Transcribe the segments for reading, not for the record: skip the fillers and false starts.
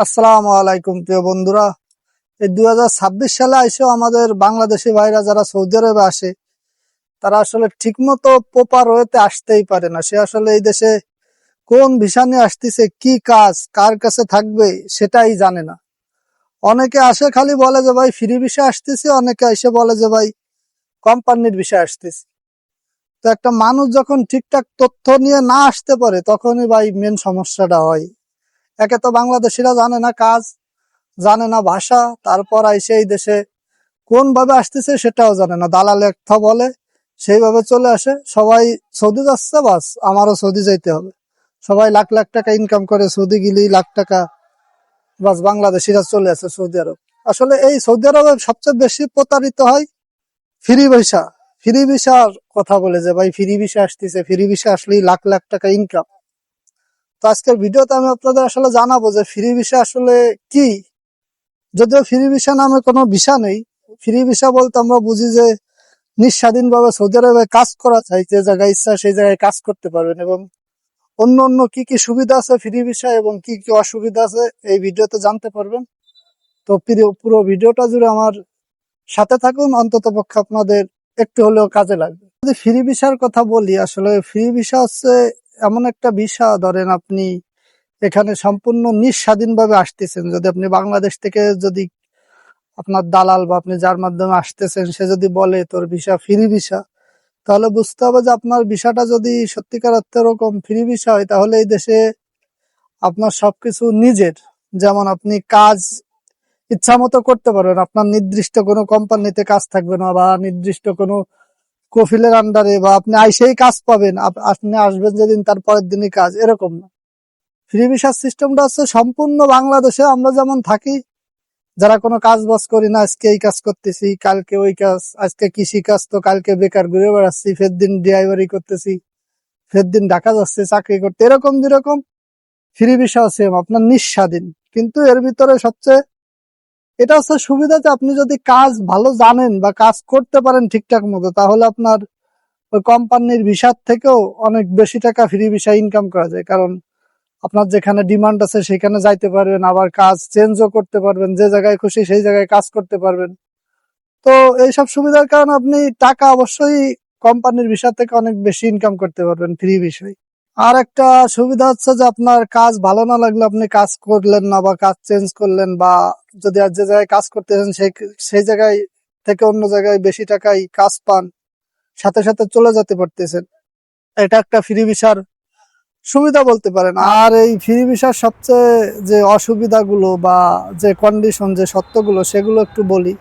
আসসালামু আলাইকুম প্রিয় বন্ধুরা। এই 2026 সালে এসেও আমাদের বাংলাদেশি ভাইরা যারা সৌদি আরবে আসে তারা আসলে ঠিকমতো প্রপার ওয়েতে আসতেই পারে না। সে আসলে এই দেশে কোন ভিসা নিয়ে আসতেছে, কি কাজ, কার কাছে থাকবে সেটাই জানে না। অনেকে আসে খালি বলে যে ভাই ফ্রি ভিসা আসতেছি, অনেকে এসে বলে যে ভাই কোম্পানির ভিসা আসতেছি। তো একটা মানুষ যখন ঠিকঠাক তথ্য নিয়ে না আসতে পারে তখনই ভাই মেন সমস্যাটা হয়। একে তো বাংলাদেশিরা জানে না কাজ, জানে না ভাষা, তারপর আইসে এই দেশে কোন ভাবে আসতেছে সেটাও জানে না। দালাল একটা বলে সেইভাবে চলে আসে। সবাই সৌদি যাচ্ছে, বাস আমারও সৌদি যাইতে হবে। সবাই লাখ লাখ টাকা ইনকাম করে, সৌদি গেলেই লাখ টাকা, বাস বাংলাদেশিরা চলে আসে সৌদি আরব। আসলে এই সৌদি আরবে সবচেয়ে বেশি প্রতারিত হয় ফ্রি ভিসা। ফ্রি ভিসার কথা বলে যে ভাই ফ্রি ভিসা আসতেছে, ফ্রি ভিসা আসলেই লাখ লাখ টাকা ইনকাম। তো আজকের ভিডিওতে আমি আপনাদের আসলে জানাবো যে ফ্রি ভিসা আসলে কি। যদিও ফ্রি ভিসা নামে কোনো ভিসা নেই। ফ্রি ভিসা বলতে আমরা বুঝি যে নিঃস্বাধীনভাবে সৌদি আরবে কাজ করা যায়, যে জায়গায় ইচ্ছা সেই জায়গায় কাজ করতে পারবেন, এবং অন্য অন্য কি কি সুবিধা আছে ফ্রি ভিসা এবং কি কি অসুবিধা আছে এই ভিডিওতে জানতে পারবেন। তো পুরো ভিডিওটা জুড়ে আমার সাথে থাকুন, অন্তত পক্ষে আপনাদের একটু হলেও কাজে লাগবে। যদি ফ্রি ভিসার কথা বলি, আসলে ফ্রি ভিসা হচ্ছে এমন একটা ভিসা, ধরেন আপনি এখানে সম্পূর্ণ নিঃস্বাধীনভাবে আসতেছেন। যদি আপনি বাংলাদেশ থেকে যদি আপনার দালাল বা আপনি যার মাধ্যমে আসতেছেন সে যদি বলে তোর ভিসা ফ্রি ভিসা, তাহলে বুঝতে হবে যে আপনার ভিসাটা যদি সত্যিকার অর্থে এরকম ফ্রি ভিসা হয় তাহলে এই দেশে আপনার সবকিছু নিজের, যেমন আপনি কাজ ইচ্ছা মতো করতে পারবেন। আপনার নির্দিষ্ট কোনো কোম্পানিতে কাজ থাকবে না, বা নির্দিষ্ট কোনো কফিলের আন্ডারে, বা আপনি আইসেই কাজ পাবেন, আপনি আসবেন যেদিন তার পরের দিনই কাজ, এরকম না। ফ্রি ভিসার সিস্টেমটা হচ্ছে সম্পূর্ণ বাংলাদেশে আমরা যেমন থাকি, যারা কোনো কাজ বাজ করি না, আজকে এই কাজ করতেছি, কালকে ওই কাজ, আজকে কৃষি কাজ তো কালকে বেকার ঘুরে বেড়াচ্ছি, ফের দিন ড্রাইভারি করতেছি, ফের দিন ঢাকা যাচ্ছে চাকরি করতে, এরকম যেরকম ফ্রি ভিসা সেম আপনার নিঃস্বাধীন। কিন্তু এর ভিতরে সবচেয়ে এটা হচ্ছে সুবিধা যে আপনি যদি কাজ ভালো জানেন বা কাজ করতে পারেন ঠিকঠাক মতো, তাহলে আপনার ওই কোম্পানির ভিসার থেকেও অনেক বেশি টাকা ফ্রি ভিসা ইনকাম করা যায়। কারণ আপনার যেখানে ডিমান্ড আছে সেখানে যাইতে পারবেন, আবার কাজ চেঞ্জও করতে পারবেন, যে জায়গায় খুশি সেই জায়গায় কাজ করতে পারবেন। তো এইসব সুবিধার কারণে আপনি টাকা অবশ্যই কোম্পানির ভিসা থেকে অনেক বেশি ইনকাম করতে পারবেন ফ্রি ভিসায়। আর একটা সুবিধা হচ্ছে যে আপনার কাজ ভালো না লাগলে আপনি কাজ করলেন না, বা কাজ চেঞ্জ করলেন, বা যদি আর যে জায়গায় কাজ করতেছেন সেই জায়গায় থেকে অন্য জায়গায় বেশি টাকায় কাজ পান, সাথে সাথে চলে যেতে পারতেছেন। এটা একটা ফ্রি ভিসার সুবিধা বলতে পারেন। আর এই ফ্রি ভিসার সবচেয়ে যে অসুবিধাগুলো বা যে কন্ডিশন, যে সত্যগুলো, সেগুলো একটু বলি।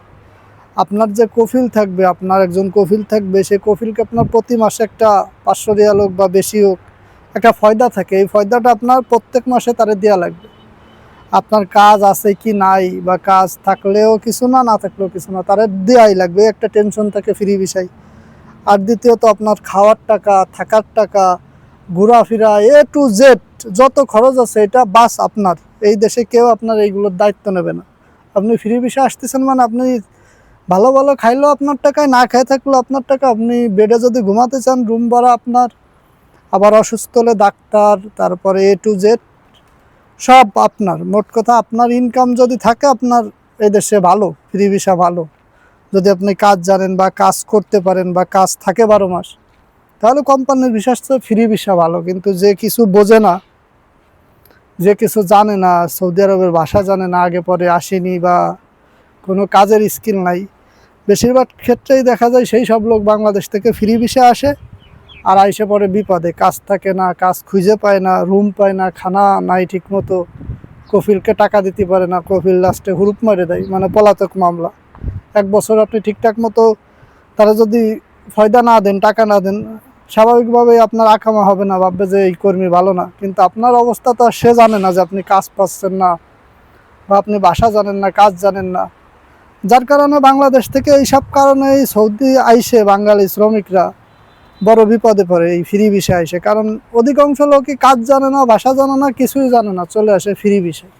আপনার যে কফিল থাকবে, আপনার একজন কফিল থাকবে, সেই কফিলকে আপনার প্রতি মাসে একটা 500 রিয়াল হোক বা বেশি হোক একটা ফয়দা থাকে। এই ফয়দাটা আপনার প্রত্যেক মাসে তারে দেওয়া লাগবে। আপনার কাজ আছে কি নাই, বা কাজ থাকলেও কিছু না, না থাকলেও কিছু না, তারে দেওয়াই লাগবে। একটা টেনশন থাকে ফ্রি ভিসায়। আর দ্বিতীয়ত আপনার খাওয়ার টাকা, থাকার টাকা, ঘোরাফেরা, টু জেড যত খরচ আছে এটা বাস আপনার। এই দেশে কেউ আপনার এইগুলোর দায়িত্ব নেবে না। আপনি ফ্রি ভিসা আসতেছেন মানে আপনি ভালো ভালো খাইলেও আপনার টাকায়, না খাই থাকলেও আপনার টাকা। আপনি বেডে যদি ঘুমাতে চান রুম ভাড়া আপনার, আবার অসুস্থ হলে ডাক্তার, তারপরে টু জেড সব আপনার। মোট কথা আপনার ইনকাম যদি থাকে আপনার এই দেশে ভালো, ফ্রি ভিসা ভালো। যদি আপনি কাজ জানেন বা কাজ করতে পারেন বা কাজ থাকে 12 মাস, তাহলে কোম্পানির ভিসা ফ্রি ভিসা ভালো। কিন্তু যে কিছু বোঝে না, যে কিছু জানে না, সৌদি আরবের ভাষা জানে না, আগে পরে আসেনি, বা কোনো কাজের স্কিল নাই, বেশিরভাগ ক্ষেত্রেই দেখা যায় সেই সব লোক বাংলাদেশ থেকে ফ্রি ভিসা আসে, আর আইসে পরে বিপদে। কাজ থাকে না, কাজ খুঁজে পায় না, রুম পায় না, খানা নাই ঠিক মতো, কফিলকে টাকা দিতে পারে না, কফিল লাস্টে হুরুপ মারে দেয়, মানে পলাতক মামলা। 1 বছর আপনি ঠিকঠাক মতো তারা যদি ফয়দা না দেন, টাকা না দেন, স্বাভাবিকভাবেই আপনার আকামা হবে না, ভাববে যে এই কর্মী ভালো না। কিন্তু আপনার অবস্থা তো সে জানে না যে আপনি কাজ পাচ্ছেন না, বা আপনি ভাষা জানেন না, কাজ জানেন না। যার কারণে বাংলাদেশ থেকে এইসব কারণে এই সৌদি আইসে বাঙালি শ্রমিকরা বড় বিপদে পড়ে এই ফ্রি ভিসা আইসে। কারণ অধিকাংশ লোকই কাজ জানে না, ভাষা জানে না, কিছুই জানে না, চলে আসে ফ্রি ভিসায়।